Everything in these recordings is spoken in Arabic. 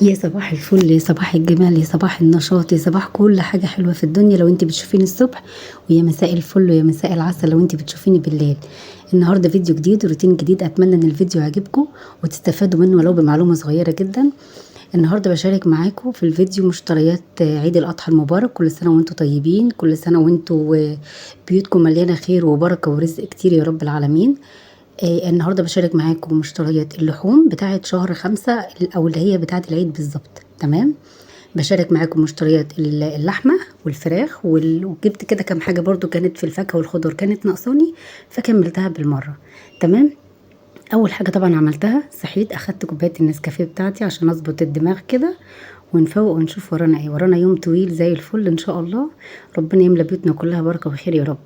يا صباح الفل، يا صباح الجمال، يا صباح النشاط، يا صباح كل حاجة حلوة في الدنيا لو انت بتشوفيني الصبح، ويا مساء الفل ويا مساء العسل لو انت بتشوفيني بالليل. النهاردة فيديو جديد وروتين جديد، اتمنى ان الفيديو يعجبكم وتستفادوا منه ولو بمعلومة صغيرة جدا. النهاردة بشارك معاكم في الفيديو مشتريات عيد الأضحى المبارك. كل سنة وانتم طيبين، كل سنة وانتم بيوتكم مليانة خير وبركة ورزق كتير يا رب العالمين. النهارده بشارك معاكم مشتريات اللحوم بتاعه شهر 5 او اللي هي بتاعه العيد بالظبط. تمام، بشارك معاكم مشتريات اللحمه والفراخ وجبت كده كام حاجه برضو كانت في الفاكهه والخضار كانت ناقصاني فكملتها بالمره. تمام، اول حاجه طبعا عملتها صحيت اخدت كوبايه النسكافيه بتاعتي عشان اظبط الدماغ كده ونفوق ونشوف ورانا ايه. ورانا يوم طويل زي الفل ان شاء الله، ربنا يملى بيوتنا كلها بركه وخير يا رب.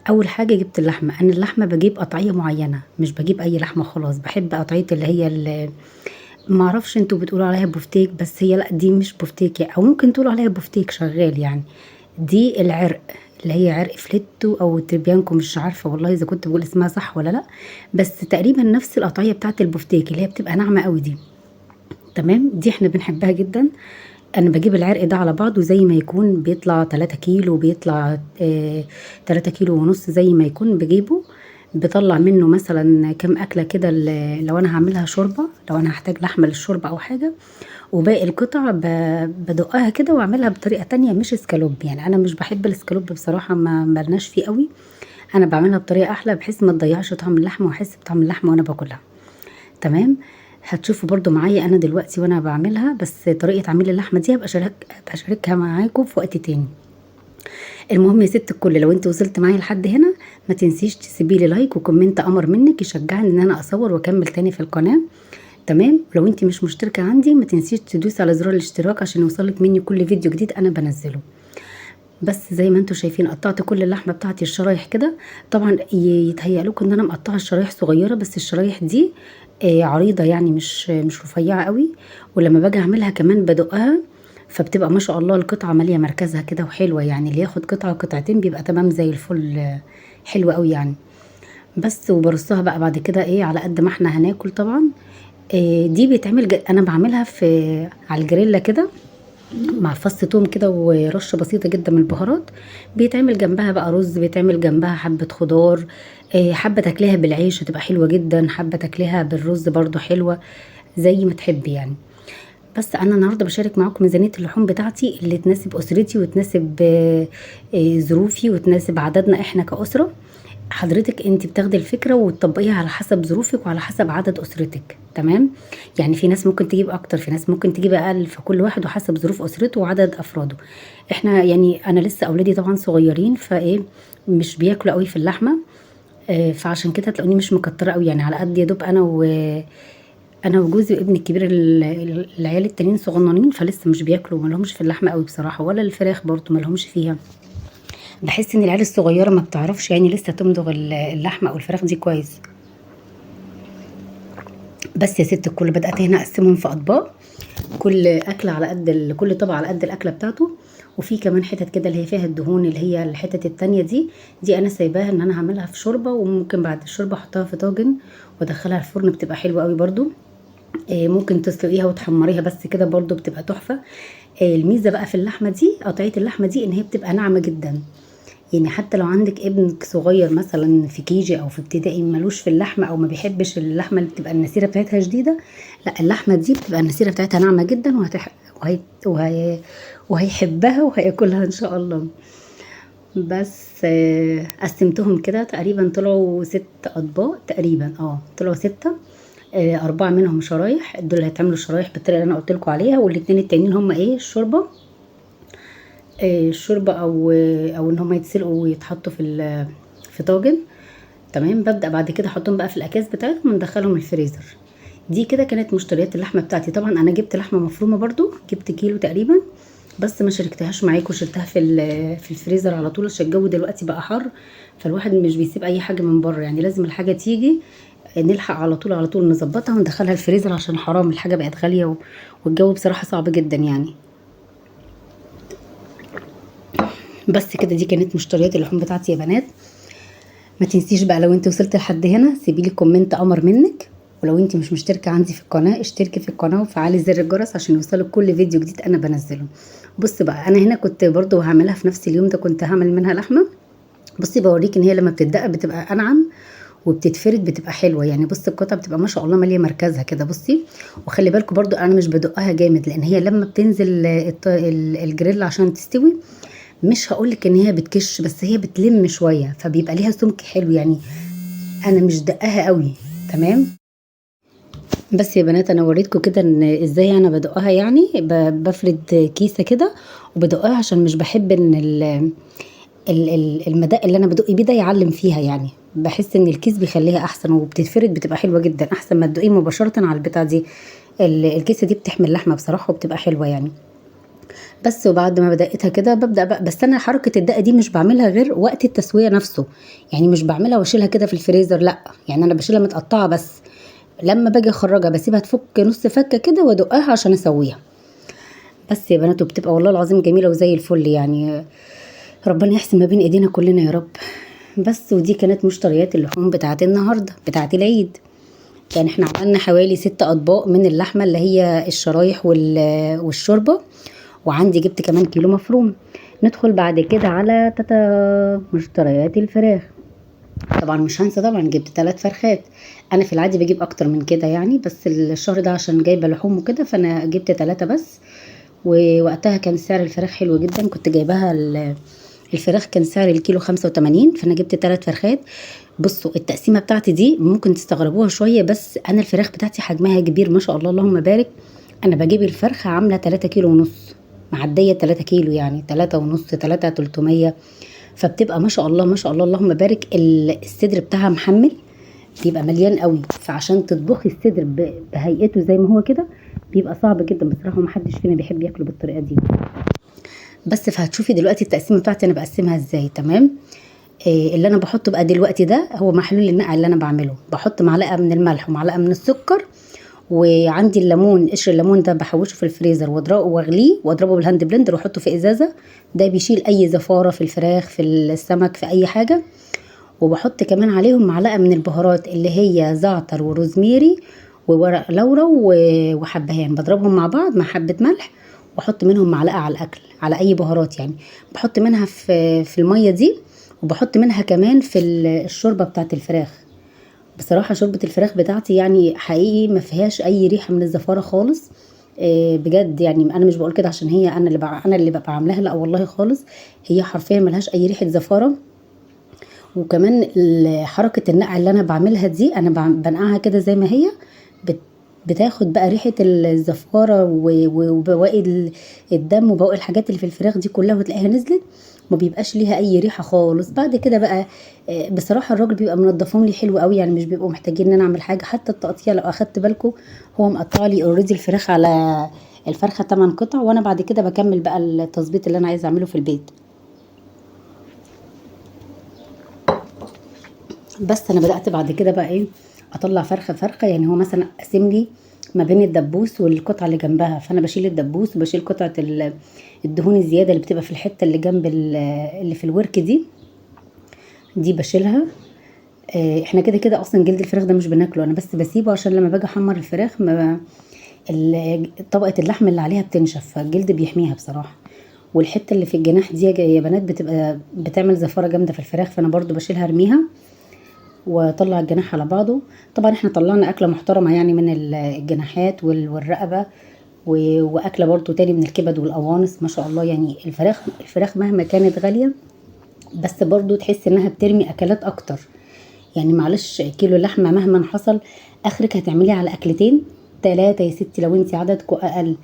اول حاجه جبت اللحمه. انا اللحمه بجيب قطعيه معينه، مش بجيب اي لحمه خلاص، بحب قطعيه اللي هي ما اعرفش انتوا بتقولوا عليها بوفتيك، بس هي لا دي مش بوفتيك، او ممكن تقولوا عليها بوفتيك شغال يعني. دي العرق اللي هي عرق فليتو او تريبيانكو، مش عارفه والله اذا كنت بقول اسمها صح ولا لا، بس تقريبا نفس القطعيه بتاعت البوفتيك اللي هي بتبقى ناعمه قوي دي. تمام، دي احنا بنحبها جدا. انا بجيب العرق ده على بعضه زي ما يكون، بيطلع 3 كيلو، بيطلع 3 كيلو ونص زي ما يكون بجيبه. بطلع منه مثلا كام اكله كده لو انا هعملها شوربه، لو انا هحتاج لحمه للشوربه او حاجه. وباقي القطع بدقها كده واعملها بطريقه تانية مش اسكالوب. يعني انا مش بحب الاسكالوب بصراحه، ما ملناش فيه قوي. انا بعملها بطريقه احلى بحيث ما تضيعش طعم اللحمه واحس بطعم اللحمه وانا باكلها. تمام، هتشوفوا برضو معايا انا دلوقتي وانا بعملها، بس طريقه عميل اللحمه دي هبقى اشاركها معاكم في وقت تاني. المهم يا ست الكل، لو انت وصلت معايا لحد هنا ما تنسيش تسيبي لي لايك وكومنت امر منك يشجعني ان انا اصور واكمل تاني في القناه. تمام، ولو انت مش مشتركه عندي ما تنسيش تدوسي على زرار الاشتراك عشان يوصلك مني كل فيديو جديد انا بنزله. بس زي ما انتم شايفين قطعت كل اللحمه بتاعتي الشرايح كده. طبعا يتهيأ لكم ان انا مقطعه الشرايح صغيره، بس الشرايح دي عريضه يعني مش رفيعه قوي. ولما باجي اعملها كمان بدقها، فبتبقى ما شاء الله القطعه ماليه مركزها كده وحلوه. يعني اللي ياخد قطعه قطعتين بيبقى تمام زي الفل، حلوه قوي يعني. بس وبرصها بقى بعد كده على قد ما احنا هناكل طبعا. دي بيتعمل انا بعملها على الجريلا كده مع فص توم كده ورشه بسيطه جدا من البهارات. بيتعمل جنبها بقى رز، بيتعمل جنبها حبه خضار. حبه تاكليها بالعيش هتبقى حلوه جدا، حبه تاكليها بالرز برضو حلوه، زي ما تحبي يعني. بس انا النهارده بشارك معاكم ميزانيه اللحوم بتاعتي اللي تناسب اسرتي وتناسب ظروفي وتناسب عددنا احنا كاسره. حضرتك انت بتاخدي الفكره وتطبقيها على حسب ظروفك وعلى حسب عدد اسرتك. تمام، يعني في ناس ممكن تجيب اكتر، في ناس ممكن تجيب اقل، فكل واحد وحسب ظروف اسرته وعدد افراده. احنا يعني انا لسه اولادي طبعا صغيرين مش بياكلوا قوي في اللحمه. فعشان كده تلاقوني مش مكتره قوي، يعني على قد يا دوب انا وجوزي وابني الكبير. العيال التانيين صغننين فلسه مش بياكلوا، ما لهمش في اللحمه قوي بصراحه، ولا الفراخ برضو ما لهمش فيها. بحس ان العيال الصغيره ما بتعرفش يعني لسه تمضغ اللحمه او الفراخ دي كويس. بس يا ست الكل بدات هنا اقسمهم في اطباق، كل اكله على قد كل طبق على قد الاكله بتاعته. وفي كمان حتت كده اللي هي فيها الدهون، اللي هي الحتت التانية دي انا سايباها ان انا هعملها في شوربه، وممكن بعد الشوربه احطها في طاجن وادخلها الفرن، بتبقى حلوه قوي برضو. ممكن تسلقيها وتحمريها بس كده برضو بتبقى تحفه. الميزه بقى في اللحمه دي، قطعيه اللحمه دي، ان هي بتبقى ناعمه جدا. يعني حتى لو عندك ابنك صغير مثلا في كيجي او في ابتدائي ملوش في اللحمه او ما بيحبش اللحمه اللي بتبقى النسيره بتاعتها شديده، لا اللحمه دي بتبقى النسيره بتاعتها ناعمه جدا وهيحبها وهياكلها ان شاء الله. بس قسمتهم كده تقريبا طلعوا 6 اطباق تقريبا، طلعوا 6. 4 منهم شرايح، دول هيتعملوا شرايح بالطريقه اللي انا قلت لكم عليها، والاتنين التانيين هم الشوربه. الشوربه او ان هم يتسلقوا ويتحطوا في طاجن. تمام، ببدا بعد كده احطهم بقى في الاكياس بتاعتهم وندخلهم الفريزر. دي كده كانت مشتريات اللحمه بتاعتي. طبعا انا جبت لحمه مفرومه برضو، جبت كيلو تقريبا، بس ما شاركتهاش معاكم، شلتها في الفريزر على طول عشان الجو دلوقتي بقى حر، فالواحد مش بيسيب اي حاجه من بره، يعني لازم الحاجه تيجي نلحق على طول على طول نظبطها وندخلها الفريزر عشان حرام الحاجه بقت غاليه والجو بصراحه صعب جدا يعني. بس كده دي كانت مشتريات اللحوم بتاعتي يا بنات. ما تنسيش بقى لو انت وصلت لحد هنا سيبي لي كومنت امر منك ولو انت مش مشتركه عندي في القناه اشتركي في القناه وفعلي زر الجرس عشان يوصلك كل فيديو جديد انا بنزله. بص بقى، انا هنا كنت برضو هعملها في نفس اليوم ده، كنت هعمل منها لحمه. بصي بوريك ان هي لما بتدق بتبقى انعم وبتتفرد بتبقى حلوه يعني. بصي القطعه بتبقى ما شاء الله ماليه مركزها كده. بصي وخلي بالكم برضو انا مش بدقها جامد، لان هي لما بتنزل الجريل عشان تستوي مش هقولك ان هي بتكش، بس هي بتلم شويه فبيبقى ليها سمك حلو يعني. انا مش دقها قوي. تمام. بس يا بنات انا وريتكم كده ان ازاي انا بدقها يعني. بفرد كيسه كده وبدقها عشان مش بحب ان المدق اللي انا بدق بيه ده يعلم فيها يعني. بحس ان الكيس بيخليها احسن وبتتفرد بتبقى حلوه جدا احسن ما تدقيه مباشره على البتاع دي. الكيسه دي بتحمل لحمه بصراحه وبتبقى حلوه يعني. بس وبعد ما بدقتها كده ببدا بقى، بس انا حركه الدقه دي مش بعملها غير وقت التسويه نفسه. يعني مش بعملها واشيلها كده في الفريزر، لا يعني انا بشيلها متقطعه بس. لما باجي اخرجها بسيبها تفك نص فكه كده وادقها عشان اسويها. بس يا بنات وبتبقى والله العظيم جميله وزي الفل يعني. ربنا يحسن ما بين ايدينا كلنا يا رب. بس ودي كانت مشتريات اللحوم بتاعت النهارده بتاعت العيد. يعني احنا عملنا حوالي 6 اطباق من اللحمه اللي هي الشرايح والشوربه. وعندي جبت كمان كيلو مفروم. ندخل بعد كده على مشتريات الفراخ. طبعا مش هنسى، طبعا جبت 3 فرخات. انا في العادي بجيب اكتر من كده يعني، بس الشهر ده عشان جايبه لحوم وكده فانا جبت 3 بس. ووقتها كان سعر الفراخ حلو جدا، كنت جايباها الفراخ كان سعر الكيلو 85، فانا جبت 3 فرخات. بصوا التقسيمه بتاعتي دي ممكن تستغربوها شويه، بس انا الفراخ بتاعتي حجمها كبير ما شاء الله اللهم بارك. انا بجيب الفرخه عامله 3 كيلو ونص، معديه 3 كيلو يعني 3 ونص 3 300. فبتبقى ما شاء الله ما شاء الله اللهم بارك. الصدر بتاعها محمل بيبقى مليان قوي، فعشان تطبخي الصدر بهيئته زي ما هو كده بيبقى صعب جدا بصراحه، ومحدش فينا بيحب ياكله بالطريقه دي. بس فهتشوفي دلوقتي التقسيمه بتاعتي انا بقسمها ازاي. تمام. اللي انا بحطه بقى دلوقتي ده هو محلول النقع اللي انا بعمله. بحط معلقه من الملح ومعلقه من السكر، وعندي الليمون قشر الليمون ده بحوشه في الفريزر واضربه واغليه واضربه بالهاند بلندر واحطه في ازازه. ده بيشيل اي زفاره في الفراخ في السمك في اي حاجه. وبحط كمان عليهم معلقه من البهارات اللي هي زعتر وروزميري وورق لورا وحبهان، بضربهم مع بعض مع حبه ملح. واحط منهم معلقه على الاكل على اي بهارات يعني. بحط منها في الميه دي، وبحط منها كمان في الشوربه بتاعت الفراخ. بصراحه شوربه الفراخ بتاعتي يعني حقيقي ما فيهاش اي ريحه من الزفاره خالص. بجد يعني انا مش بقول كده عشان هي انا اللي ببقى عاملاها، لا والله خالص. هي حرفيا ملهاش اي ريحه زفاره. وكمان حركه النقع اللي انا بعملها دي انا بنقعها كده زي ما هي. بتاخد بقى ريحه الزفاره وبواقي الدم وبواقي الحاجات اللي في الفراخ دي كلها وتلاقيها نزلت. ما بيبقاش ليها اي ريحه خالص. بعد كده بقى بصراحه الراجل بيبقى منضفهم لي حلو قوي يعني، مش بيبقوا محتاجين ان انا اعمل حاجه. حتى التقطيع لو اخدت بالكم هو مقطع لي اوريدي الفراخ على الفرخه 8 قطع، وانا بعد كده بكمل بقى التظبيط اللي انا عايزه اعمله في البيت. بس انا بدات بعد كده بقى ايه، اطلع فرخه فرخه. يعني هو مثلا قسم لي ما بين الدبوس والقطعه اللي جنبها، فانا بشيل الدبوس وبشيل قطعه الدهون الزياده اللي بتبقى في الحته اللي جنب اللي في الورك دي بشيلها. احنا كده كده اصلا جلد الفراخ ده مش بناكله، انا بس بسيبه عشان لما باجي احمر الفراخ ما طبقه اللحم اللي عليها بتنشف، فالجلد بيحميها بصراحه. والحته اللي في الجناح دي يا بنات بتبقى بتعمل زفاره جامده في الفراخ، فانا برضو بشيلها ارميها واطلع الجناح على بعضه. طبعا احنا طلعنا اكله محترمه يعني من الجناحات والرقبه، واكله برضو تاني من الكبد والقوانص ما شاء الله. يعني الفراخ مهما كانت غاليه بس برضو تحس انها بترمي اكلات اكتر. يعني معلش كيلو لحمه مهما حصل اخرك هتعملي على اكلتين 3 يا ستي لو انت عددكم اقل.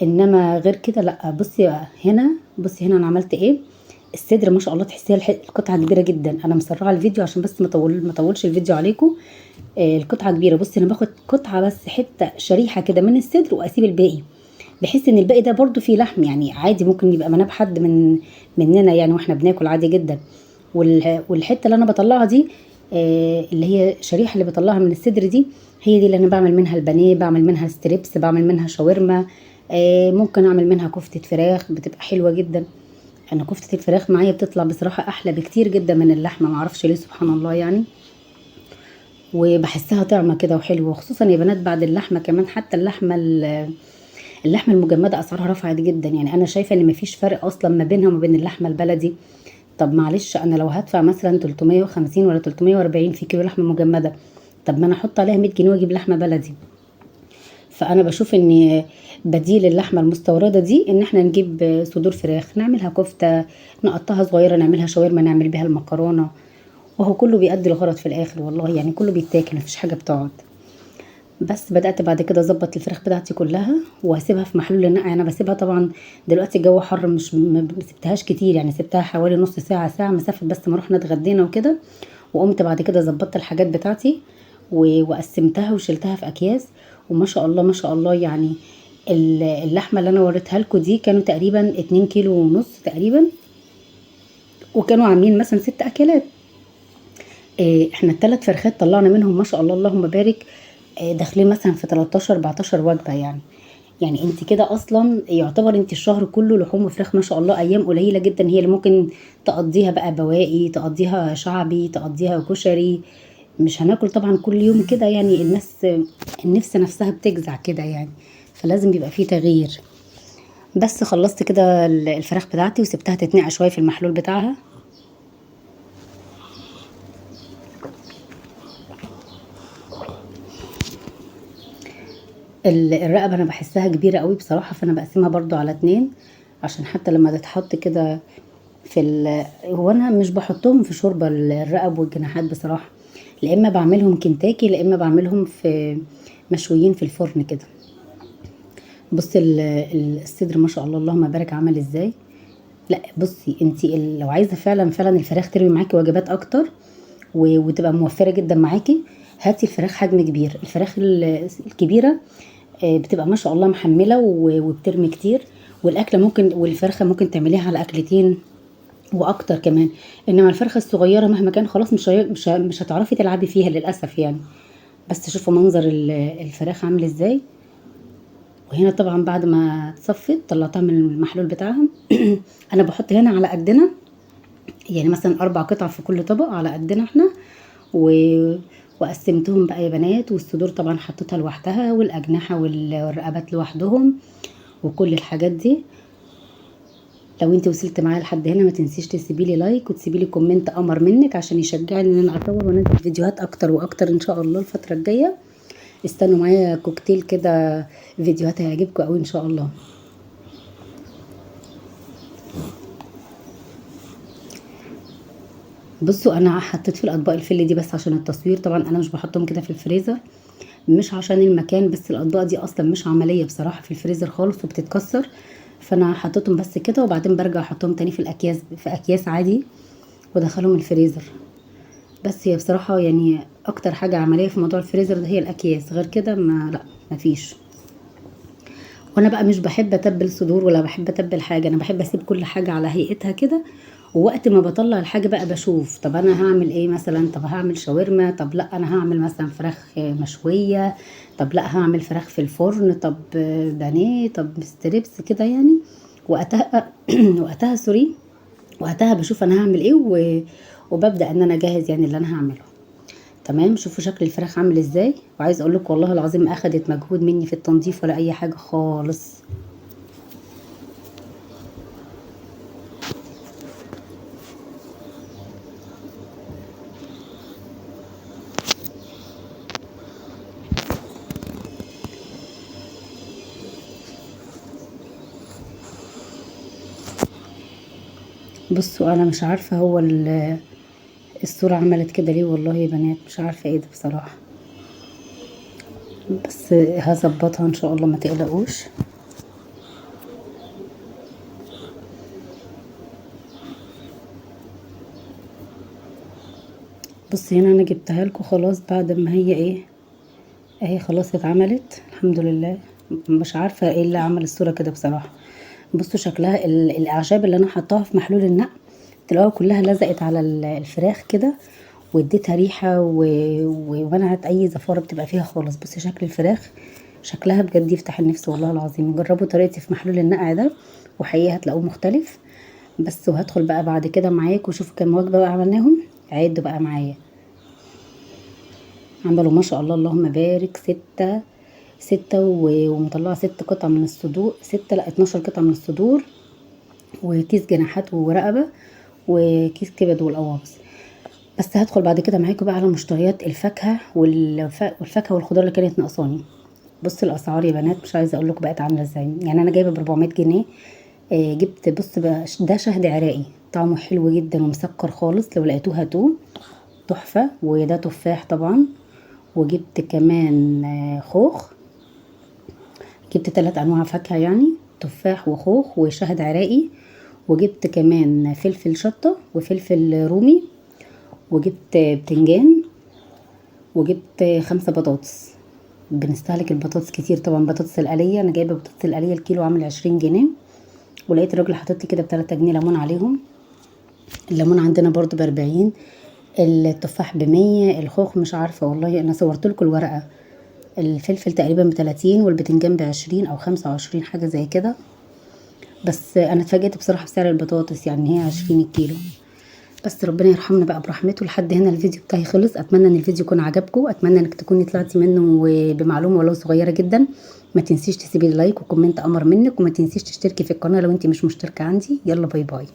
انما غير كده لا. بصي هنا انا عملت ايه. الصدر ما شاء الله تحسيها القطعه كبيره جدا. انا مسرعه الفيديو عشان بس ما اطولش الفيديو عليكم. القطعه كبيره. بصي انا باخد قطعه بس حته شريحه كده من الصدر واسيب الباقي، بحيث ان الباقي ده برضو فيه لحم يعني عادي ممكن يبقى مناب حد مننا يعني واحنا بناكل عادي جدا. والحته اللي انا بطلعها دي اللي هي شريحه اللي بطلعها من الصدر دي، هي دي اللي انا بعمل منها البانيه، بعمل منها ستريبس، بعمل منها شاورما. ممكن اعمل منها كفته فراخ بتبقى حلوه جدا. انا كفته الفراخ معايا بتطلع بصراحه احلى بكتير جدا من اللحمه، معرفش ليه سبحان الله يعني. وبحسها طعمه كده وحلوه، خصوصا يا بنات بعد اللحمه كمان. حتى اللحمه المجمده اسعارها رفعت جدا، يعني انا شايفه ان مفيش فرق اصلا ما بينها وما بين اللحمه البلدي. طب معلش، انا لو هدفع مثلا 350 ولا 340 في كيلو لحمه مجمده، طب ما انا احط عليها 100 جنيه واجيب لحمه بلدي. فانا بشوف ان بديل اللحمه المستورده دي ان احنا نجيب صدور فراخ، نعملها كفته، نقطعها صغيره، نعملها شاورما، نعمل بيها المكرونه، وهو كله بيأدي الغرض في الاخر والله، يعني كله بيتاكل مفيش حاجه بتقعد. بس بدأت بعد كده اظبط الفراخ بتاعتي كلها وهسيبها في محلول النقع. انا بسيبها طبعا دلوقتي الجو حر، مش ما سبتهاش كتير، يعني سبتها حوالي نص ساعه ساعه مسافه بس ما رحنا اتغدينا وكده. وقمت بعد كده ظبطت الحاجات بتاعتي وقسمتها وشلتها في اكياس. وما شاء الله ما شاء الله، يعني اللحمه اللي انا وريتها لكم دي كانوا تقريبا 2 كيلو ونص تقريبا، وكانوا عاملين مثلا 6 اكلات. احنا الثلاث فرخات طلعنا منهم ما شاء الله اللهم بارك، داخلين مثلا في 13 14 وجبه يعني. يعني انت كده اصلا يعتبر انت الشهر كله لحوم وفراخ ما شاء الله. ايام قليله جدا هي اللي ممكن تقضيها بقى بواقي، تقضيها شعبي، تقضيها كشري. مش هناكل طبعا كل يوم كده، يعني النفس نفسها بتجزع كده يعني، فلازم يبقى فيه تغيير. بس خلصت كده الفراخ بتاعتي وسبتها تتنقع شويه في المحلول بتاعها. الرقبه انا بحسها كبيره قوي بصراحه، فانا بقسمها برضو على 2، عشان حتى لما تتحط كده هو انا مش بحطهم في شوربه الرقب والجناحات بصراحه، لا اما بعملهم كنتاكي، لا اما بعملهم في مشويين في الفرن كده. بصي الصدر ما شاء الله اللهم بارك عمل ازاي. لا بصي انتي لو عايزه فعلا فعلا الفراخ تروي معاكي وجبات اكتر وتبقى موفره جدا معاكي، هاتي الفراخ حجم كبير. الفراخ الكبيره بتبقى ما شاء الله محمله وبترمي كتير، والاكله ممكن، والفرخه ممكن تعمليها على اكلتين واكتر كمان. انما الفرخه الصغيره مهما كان خلاص مش هتعرفي تلعبي فيها للاسف يعني. بس شوفوا منظر الفراخ عامل ازاي. وهنا طبعا بعد ما تصفت طلعتها من المحلول بتاعها. انا بحط هنا على قدنا، يعني مثلا 4 قطع في كل طبق على قدنا احنا. و... وقسمتهم بقى يا بنات، والصدور طبعا حطيتها لوحدها، والاجنحه والرقبات لوحدهم، وكل الحاجات دي. لو انت وصلت معايا لحد هنا ما تنسيش تسيبي لي لايك وتسيبي لي كومنت امر منك عشان يشجعني ان انا اطور وانزل فيديوهات اكتر واكتر ان شاء الله الفتره الجايه. استنوا معايا كوكتيل كده، فيديوهات هيعجبكم قوي ان شاء الله. بصوا انا حطيت في الاطباق الفل دي بس عشان التصوير، طبعا انا مش بحطهم كده في الفريزر، مش عشان المكان، بس الاطباق دي اصلا مش عمليه بصراحه في الفريزر خالص وبتتكسر. فانا حطيتهم بس كده، وبعدين برجع احطهم تاني في الاكياس، في اكياس عادي، وادخلهم الفريزر. بس هي بصراحة يعني اكتر حاجة عملية في موضوع الفريزر ده هي الاكياس، غير كده ما لا مفيش. وانا بقى مش بحب اتبل صدور ولا بحب اتبل حاجة، انا بحب اسيب كل حاجة على هيئتها كده. ووقت ما بطلع الحاجة بقى بشوف طب انا هعمل ايه، مثلا طب هعمل شاورما، طب لا انا هعمل مثلا فراخ مشوية، طب لا هعمل فراخ في الفرن، طب بانيه، طب ستريبس كده يعني. وقتها وقتها سوري، وقتها بشوف انا هعمل ايه وببدأ ان انا اجهز يعني اللي انا هعمله. تمام. شوفوا شكل الفراخ عامل ازاي، وعايز اقول لك والله العظيم ما اخدت مجهود مني في التنظيف ولا اي حاجه خالص. بصوا انا مش عارفه هو الصوره عملت كده ليه والله يا بنات، مش عارفه ايه ده بصراحه، بس هظبطها ان شاء الله ما تقلقوش. بصي هنا انا جبتها لكم خلاص بعد ما هي ايه، اهي خلاص اتعملت الحمد لله. مش عارفه ايه اللي عمل الصوره كده بصراحه. بصوا شكلها الاعشاب اللي انا حطاها في محلول النقع تلاقوها كلها لزقت على الفراخ كده، واديتها ريحه ومنعت اي زفاره بتبقى فيها خالص. بصي شكل الفراخ شكلها بجد يفتح النفس والله العظيم. جربوا طريقتي في محلول النقع ده وحقيقي هتلاقوه مختلف. بس وهدخل بقى بعد كده معاك وشوفوا كام وجبه بقى عملناهم، عدوا بقى معايا. عملوا ما شاء الله اللهم بارك ستة ومطلعة 6 قطع من الصدور، 6 لا 12 قطعة من الصدور، وكيس جناحات ورقبة، وكيس كبد والقوانص. بس هدخل بعد كده معاكم بقى على مشتريات الفاكهة والفاكهة والخضار اللي كانت ناقصاني. بص الاسعار يا بنات مش عايزه اقول لكم بقت عامله ازاي. يعني انا جايبه ب 400 جنيه. جبت بص بقى ده شهد عراقي طعمه حلو جدا ومسكر خالص، لو لقيتوه هاتوه تحفه. وده تفاح طبعا. وجبت كمان خوخ. جبت 3 انواع فاكهه يعني تفاح وخوخ وشهد عراقي. وجبت كمان فلفل شطه وفلفل رومي. وجبت بتنجان. وجبت 5 بطاطس. بنستهلك البطاطس كتير طبعا. بطاطس القليه انا جايبه بطاطس القليه الكيلو عامل 20 جنيه. ولقيت الراجل حاطط لي كده ب3 جنيه ليمون عليهم. الليمون عندنا برضو ب40. التفاح ب100. الخوخ مش عارفه والله، انا صورت لكم الورقه. الفلفل تقريبا ب30 والبتنجان ب20 او 25 حاجه زي كده. بس انا اتفاجئت بصراحه بسعر البطاطس، يعني هي 20 الكيلو. بس ربنا يرحمنا بقى برحمته. لحد هنا الفيديو بتاعي خلص. اتمنى ان الفيديو يكون عجبكم، اتمنى انك تكوني طلعتي منه بمعلومه ولو صغيره جدا. ما تنسيش تسيبي لايك وكومنت امر منك، وما تنسيش تشتركي في القناه لو انت مش مشتركه عندي. يلا باي باي.